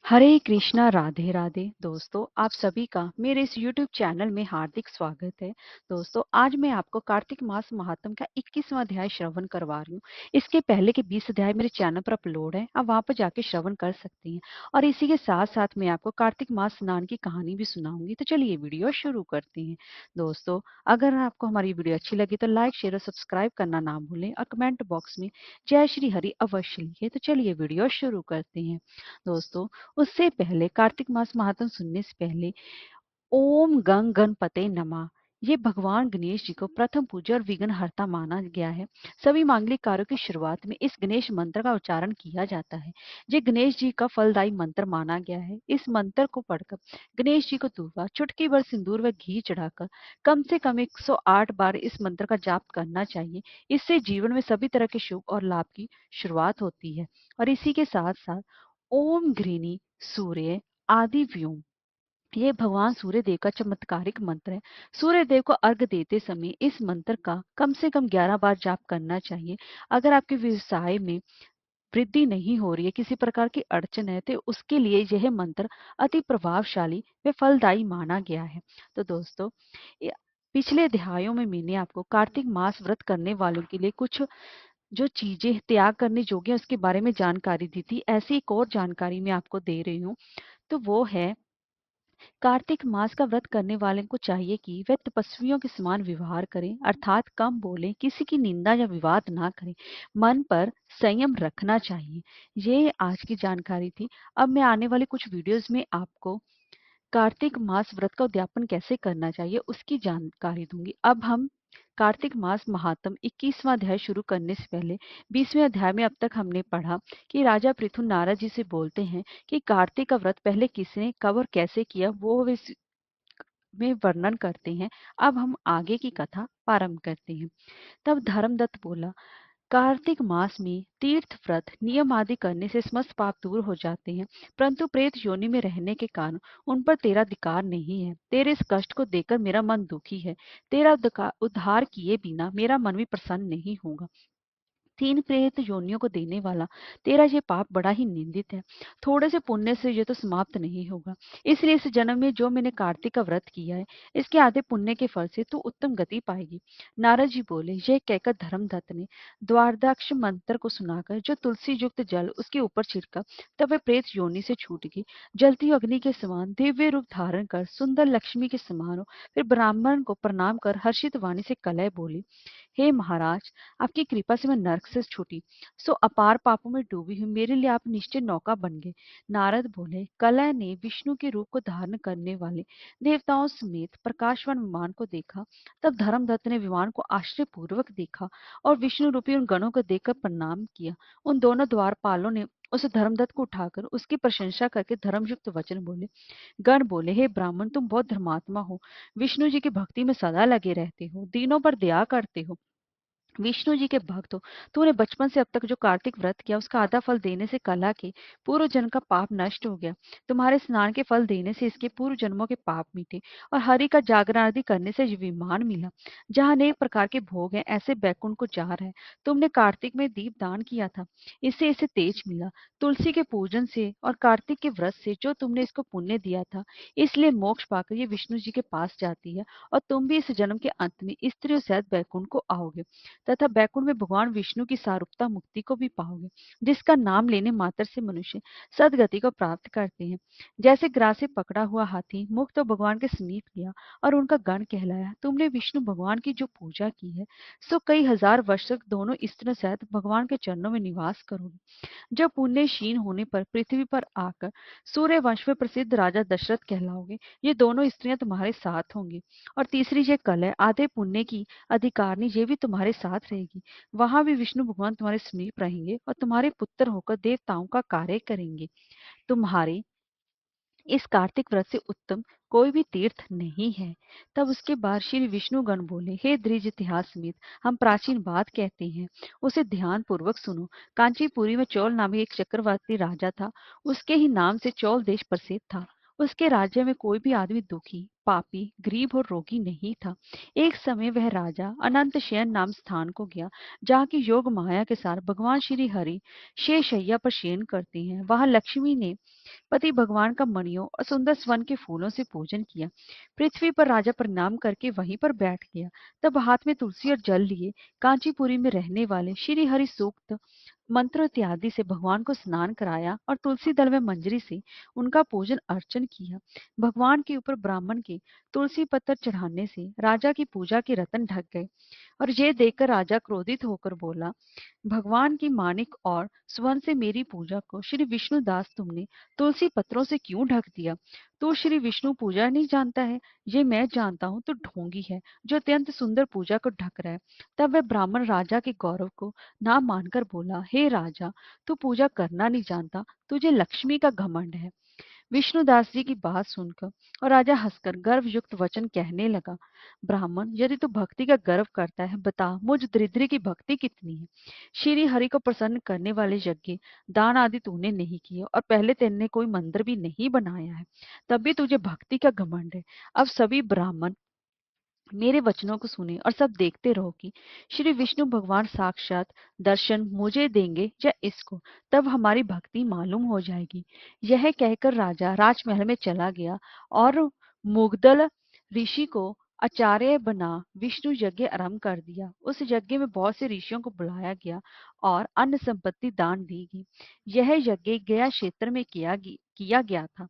हरे कृष्णा राधे राधे। दोस्तों, आप सभी का मेरे इस YouTube चैनल में हार्दिक स्वागत है। दोस्तों, आज मैं आपको कार्तिक मास महात्म का 21वां अध्याय श्रवण करवा रही हूँ। इसके पहले के 20 अध्याय मेरे चैनल पर अपलोड है, आप वहां पर जाके श्रवण कर सकती हैं। और इसी के साथ साथ मैं आपको कार्तिक मास स्नान की कहानी भी सुनाऊंगी। तो चलिए वीडियो शुरू करते हैं। दोस्तों, अगर आपको हमारी वीडियो अच्छी लगी तो लाइक शेयर और सब्सक्राइब करना ना भूलें और कमेंट बॉक्स में जय श्री हरि अवश्य लिखिए। तो चलिए वीडियो शुरू करते हैं। दोस्तों, उससे पहले कार्तिक मास महात्म सुनने से पहले ओम गंग गणपते नमः, ये भगवान गणेश जी को प्रथम पूज्य और विघ्न हर्ता माना गया है। सभी मांगलिक कार्यों की शुरुआत में इस गणेश मंत्र का उच्चारण किया जाता है। ये गणेश जी का फलदायी मंत्र माना गया है। इस मंत्र को पढ़कर गणेश जी को दूल्हा चुटकी भर सिंदूर व घी चढ़ाकर कम से कम 108 बार इस मंत्र का जाप करना चाहिए। इससे जीवन में सभी तरह के शुभ और लाभ की शुरुआत होती है। और इसी के साथ साथ ओम घृणी सूर्य आदि व्योम, ये भगवान सूर्य देव का चमत्कारिक मंत्र है। सूर्य देव को अर्घ देते समय इस मंत्र का कम से कम 11 बार जाप करना चाहिए। अगर आपके व्यवसाय में वृद्धि नहीं हो रही है, किसी प्रकार की अड़चन है, तो उसके लिए यह मंत्र अति प्रभावशाली व फलदायी माना गया है। तो दोस्तों, ये- पिछले अध्यायों में मैंने आपको कार्तिक मास व्रत करने वालों के लिए कुछ जो चीजें त्याग करने योग्य है उसके बारे में जानकारी दी थी। ऐसी एक और जानकारी मैं आपको दे रही हूँ। तो वो है, कार्तिक मास का व्रत करने वाले को चाहिए कि वह तपस्वियों के समान व्यवहार करें, अर्थात कम बोले, किसी की निंदा या विवाद ना करें, मन पर संयम रखना चाहिए। ये आज की जानकारी थी। अब मैं आने वाले कुछ वीडियोस में आपको कार्तिक मास व्रत का उद्यापन कैसे करना चाहिए उसकी जानकारी दूंगी। अब हम कार्तिक मास महात्म 21वां अध्याय शुरू करने से पहले 20वें अध्याय में अब तक हमने पढ़ा कि राजा पृथु नारद जी से बोलते हैं कि कार्तिक का व्रत पहले किसने कब और कैसे किया वो वे में वर्णन करते हैं। अब हम आगे की कथा प्रारंभ करते हैं। तब धर्मदत्त बोला, कार्तिक मास में तीर्थ व्रत नियम आदि करने से समस्त पाप दूर हो जाते हैं, परंतु प्रेत योनि में रहने के कारण उन पर तेरा अधिकार नहीं है। तेरे इस कष्ट को देखकर मेरा मन दुखी है। तेरा उद्धार किए बिना मेरा मन भी प्रसन्न नहीं होगा। तीन प्रेत योनियों को देने वाला तेरा ये पाप बड़ा ही निंदित है। थोड़े से पुण्य से ये तो समाप्त नहीं होगा। इसलिए इस जन्म में जो मैंने कार्तिक का व्रत किया है, इसके आधे पुण्य के फल से तू उत्तम गति पाएगी। नारद जी बोले, यह कहकर धर्मदत्त ने द्वारदाक्ष मंत्र को सुनाकर जो तुलसी युक्त जल उसके ऊपर छिड़का, तब वह प्रेत योनि से छूट गई। जलती अग्नि के समान दिव्य रूप धारण कर सुंदर लक्ष्मी के समान हो। फिर ब्राह्मण को प्रणाम कर हर्षित वाणी से कलह बोली, हे महाराज, आपकी कृपा से मैं नरक से छूटी, सो अपार पापों में डूबी हूँ, मेरे लिए आप निश्चय नौका बन गए। नारद बोले, कलह ने विष्णु के रूप को धारण करने वाले देवताओं समेत प्रकाशवान विमान को देखा। तब धर्मदत्त ने विमान को आश्चर्य पूर्वक देखा और विष्णु रूपी उन गणों को देखकर प्रणाम किया। उन दोनों द्वारपालों ने उस धर्मदत्त को उठाकर उसकी प्रशंसा करके धर्मयुक्त वचन बोले। गण बोले, हे ब्राह्मण, तुम बहुत धर्मात्मा हो, विष्णु जी की भक्ति में सदा लगे रहते हो, दीनों पर दया करते हो, विष्णु जी के भक्त हो। तूने बचपन से अब तक जो कार्तिक व्रत किया उसका आधा फल देने से कला के पूर्व जन्म का पाप नष्ट हो गया। तुम्हारे स्नान के फल देने से इसके पूर्व जन्मों के पाप मिटे और हरि का जागरण आदि करने से ये विमान मिला जहाँ अनेक प्रकार के भोग हैं, ऐसे बैकुंठ को जा रहा है। तुमने कार्तिक में दीप दान किया था, इससे इसे तेज मिला। तुलसी के पूजन से और कार्तिक के व्रत से जो तुमने इसको पुण्य दिया था, इसलिए मोक्ष पाकर ये विष्णु जी के पास जाती है और तुम भी इस जन्म के अंत में स्त्रियों सहित बैकुंठ को आओगे तथा बैकुंठ में भगवान विष्णु की सारूपता मुक्ति को भी पाओगे, जिसका नाम लेने मात्र से मनुष्य सदगति को प्राप्त करते हैं। जैसे ग्रास से पकड़ा हुआ हाथी मुक्त तो भगवान के समीप गया और उनका गण कहलाया, तुमने विष्णु भगवान की जो पूजा की है, सो कई हजार वर्ष तक दोनों स्त्रियों सहित भगवान के चरणों में निवास करोगे। जब पुण्य क्षीण होने पर पृथ्वी पर आकर सूर्य वंश में प्रसिद्ध राजा दशरथ कहलाओगे, ये दोनों स्त्रियां तुम्हारे साथ होंगी। और तीसरी ये कलह आधे पुण्य की अधिकारनी, ये भी तुम्हारे साथ रहेगी। वहां भी विष्णु भगवान तुम्हारे समीप रहेंगे और तुम्हारे पुत्र होकर देवताओं का कार्य करेंगे। तुम्हारे इस कार्तिक व्रत से उत्तम कोई भी तीर्थ नहीं है। तब उसके बाद श्री विष्णु गण बोले, हे द्विज इतिहास समेत हम प्राचीन बात कहते हैं, उसे ध्यान पूर्वक सुनो। कांचीपुरी में चौल नामक एक चक्रवर्ती राजा था। उसके ही नाम से चौल देश प्रसिद्ध था। उसके राज्य में कोई भी आदमी दुखी, पापी, गरीब और रोगी नहीं था। एक समय वह राजा अनंत शयन नाम स्थान को गया, जहाँ की योग माया के साथ भगवान श्री हरि शेषैया पर शयन करती हैं। वहां लक्ष्मी ने पति भगवान का मणियों और सुंदर स्वन के फूलों से पूजन किया। पृथ्वी पर राजा प्रणाम करके वहीं पर बैठ गया। तब हाथ में तुलसी और जल लिए कांचीपुरी में रहने वाले श्री हरि सूक्त मंत्र इत्यादि से भगवान को स्नान कराया और तुलसी दल में मंजरी से उनका पूजन अर्चन किया। भगवान के ऊपर ब्राह्मण के तुलसी पत्थर चढ़ाने से राजा की पूजा के रतन ढक गए। और ये देखकर राजा क्रोधित होकर बोला, भगवान की माणिक और स्वर्ण से मेरी पूजा को श्री विष्णुदास तुमने तुलसी पत्रों से क्यों ढक दिया? तू श्री विष्णु पूजा नहीं जानता है? ये मैं जानता हूँ, तो ढोंगी है जो अत्यंत सुंदर पूजा को ढक रहा है। तब वह ब्राह्मण राजा के गौरव को ना मानकर बोला, हे राजा, तू पूजा करना नहीं जानता, तुझे लक्ष्मी का घमंड है। विष्णुदास जी की बात सुनकर और राजा हंसकर गर्वयुक्त वचन कहने लगा, ब्राह्मण, यदि तू भक्ति का गर्व करता है, बता मुझ दरिद्री की भक्ति कितनी है। श्री हरि को प्रसन्न करने वाले यज्ञ दान आदि तूने नहीं किए और पहले तेने कोई मंदिर भी नहीं बनाया है, तब भी तुझे भक्ति का घमंड है। अब सभी ब्राह्मण मेरे वचनों को सुने और सब देखते रहो कि श्री विष्णु भगवान साक्षात दर्शन मुझे देंगे या इसको, तब हमारी भक्ति मालूम हो जाएगी। यह कहकर राजा राजमहल में चला गया और मुग्दल ऋषि को आचार्य बना विष्णु यज्ञ आरंभ कर दिया। उस यज्ञ में बहुत से ऋषियों को बुलाया गया और अन्न संपत्ति दान दी गई। यह यज्ञ गया क्षेत्र में किया गया था।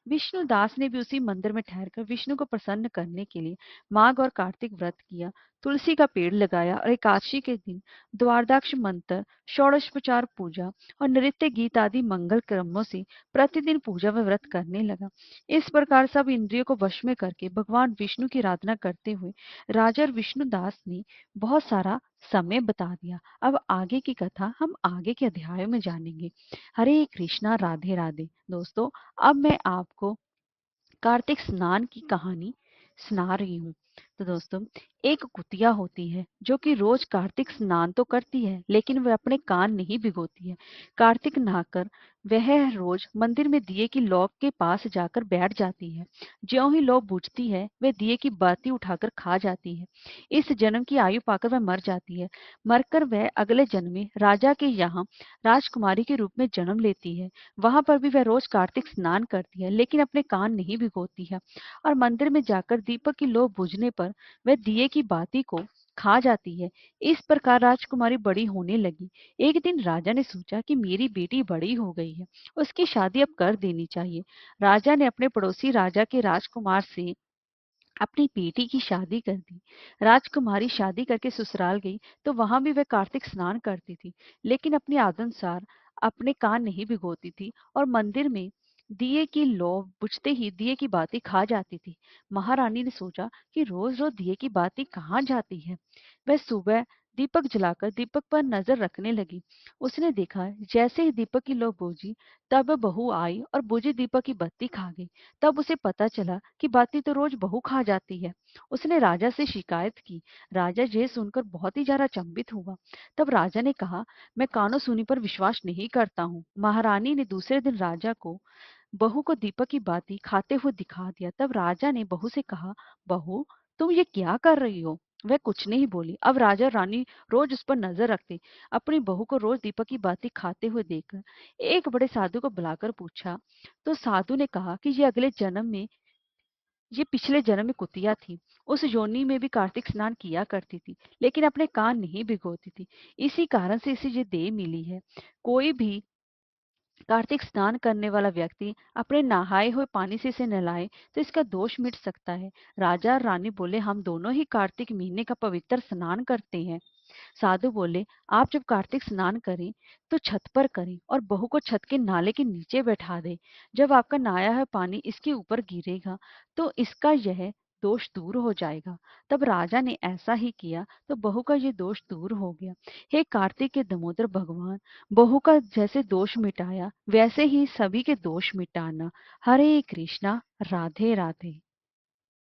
विष्णुदास ने भी उसी मंदिर में ठहरकर विष्णु को प्रसन्न करने के लिए माघ और कार्तिक व्रत किया, तुलसी का पेड़ लगाया और एकादशी के दिन द्वादश मंत्र, षोडशोपचार पूजा और नृत्य गीत आदि मंगल क्रमों से प्रतिदिन पूजा व व्रत करने लगा। इस प्रकार सब इंद्रियों को वश में करके भगवान विष्णु की आराधना करते हुए राजा और विष्णुदास ने बहुत सारा समय बता दिया। अब आगे की कथा हम आगे के अध्याय में जानेंगे। हरे कृष्णा, राधे राधे। दोस्तों, अब मैं आपको कार्तिक स्नान की कहानी सुना रही हूँ। तो दोस्तों, एक कुतिया होती है जो कि रोज कार्तिक स्नान तो करती है, लेकिन वह अपने कान नहीं भिगोती है। कार्तिक नहाकर वह रोज मंदिर में दिए की लौ के पास जाकर बैठ जाती है। ज्यों ही लौ बुझती है, वह दिए की बाती उठाकर खा जाती है। इस जन्म की आयु पाकर वह मर जाती है। मरकर वह अगले जन्म में राजा के यहाँ राजकुमारी के रूप में जन्म लेती है। वहां पर भी वह रोज कार्तिक स्नान करती है, लेकिन अपने कान नहीं भिगोती है और मंदिर में जाकर दीपक की लौ बुझने पर वह दिए की बाती को खा जाती है। इस प्रकार राजकुमारी बड़ी होने लगी। एक दिन राजा ने सोचा कि मेरी बेटी बड़ी हो गई है, उसकी शादी अब कर देनी चाहिए। राजा ने अपने पड़ोसी राजा के राजकुमार से अपनी बेटी की शादी कर दी। राजकुमारी शादी करके ससुराल गई तो वहां भी वह कार्तिक स्नान करती थी, लेकिन अपनी आदतनुसार अपने कान नहीं भिगोती थी और मंदिर में दिए की लौ बुझते ही दिए की बाती खा जाती थी। महारानी ने सोचा कि रोज रोज दिए की बाती कहाँ जाती है। वह सुबह दीपक जलाकर दीपक पर नजर रखने लगी। उसने देखा, जैसे ही दीपक की लौ बुझी, तब बहू आई और बुझी दीपक की बत्ती खा गई। तब उसे पता चला कि बाती तो रोज बहू खा जाती है। उसने राजा से शिकायत की। राजा यह सुनकर बहुत ही ज्यादा अचंभित हुआ। तब राजा ने कहा, मैं कानों सुनी पर विश्वास नहीं करता हूँ। महारानी ने दूसरे दिन राजा को बहू को दीपक की बाती खाते हुए दिखा दिया। तब राजा ने बहू से कहा, बहू, तुम ये क्या कर रही हो? वह कुछ नहीं बोली। अब राजा और रानी रोज उस पर नजर रखते। अपनी बहू को रोज दीपक की बाती खाते हुए देखकर एक बड़े साधु को बुलाकर पूछा। तो साधु ने कहा कि ये पिछले जन्म में कुतिया थी। उस योनि में भी कार्तिक स्नान किया करती थी, लेकिन अपने कान नहीं भिगोती थी। इसी कारण से इसे ये देह मिली है। कोई भी कार्तिक स्नान करने वाला व्यक्ति अपने नहाए हुए पानी से इसे नहलाए तो इसका दोष मिट सकता है। राजा और रानी बोले, हम दोनों ही कार्तिक महीने का पवित्र स्नान करते हैं। साधु बोले, आप जब कार्तिक स्नान करें तो छत पर करें और बहू को छत के नाले के नीचे बैठा दें। जब आपका नहाया हुआ पानी इसके ऊपर गिरेगा तो इसका यह दोष दूर हो जाएगा। तब राजा ने ऐसा ही किया तो बहू का ये दोष दूर हो गया। हे कार्तिक के दामोदर भगवान, बहू का जैसे दोष मिटाया वैसे ही सभी के दोष मिटाना। हरे कृष्णा, राधे राधे।